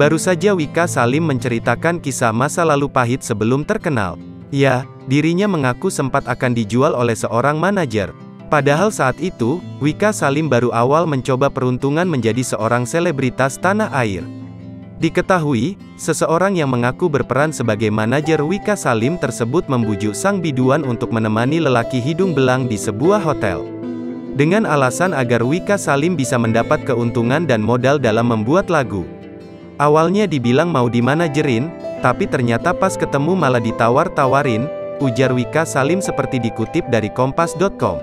Baru saja Wika Salim menceritakan kisah masa lalu pahit sebelum terkenal. Ya, dirinya mengaku sempat akan dijual oleh seorang manajer. Padahal saat itu, Wika Salim baru awal mencoba peruntungan menjadi seorang selebritas tanah air. Diketahui, seseorang yang mengaku berperan sebagai manajer Wika Salim tersebut membujuk sang biduan untuk menemani lelaki hidung belang di sebuah hotel. Dengan alasan agar Wika Salim bisa mendapat keuntungan dan modal dalam membuat lagu. Awalnya dibilang mau dimanajerin, tapi ternyata pas ketemu malah ditawar-tawarin, ujar Wika Salim seperti dikutip dari kompas.com.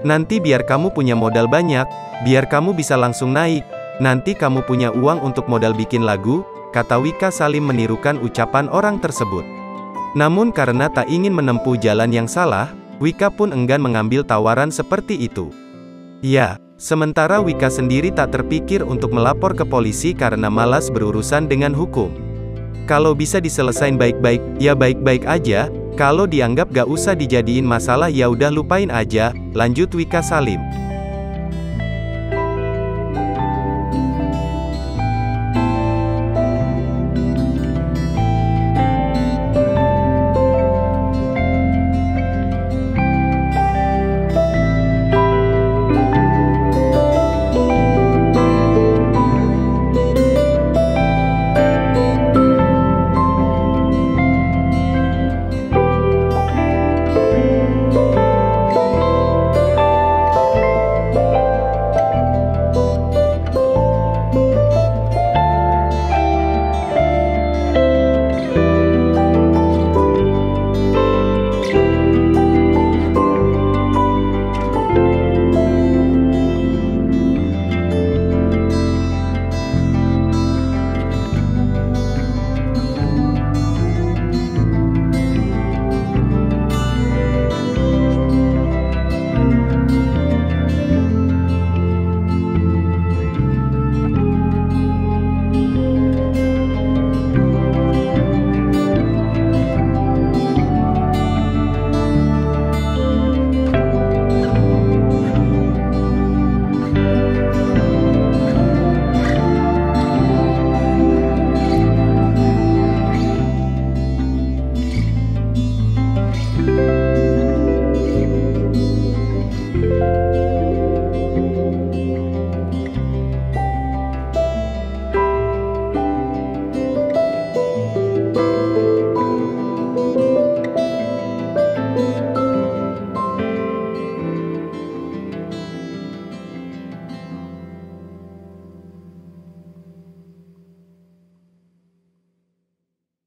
Nanti biar kamu punya modal banyak, biar kamu bisa langsung naik, nanti kamu punya uang untuk modal bikin lagu, kata Wika Salim menirukan ucapan orang tersebut. Namun karena tak ingin menempuh jalan yang salah, Wika pun enggan mengambil tawaran seperti itu. Ya, sementara Wika sendiri tak terpikir untuk melapor ke polisi karena malas berurusan dengan hukum. Kalau bisa diselesain baik-baik, ya baik-baik aja, kalau dianggap gak usah dijadiin masalah ya udah lupain aja, lanjut Wika Salim.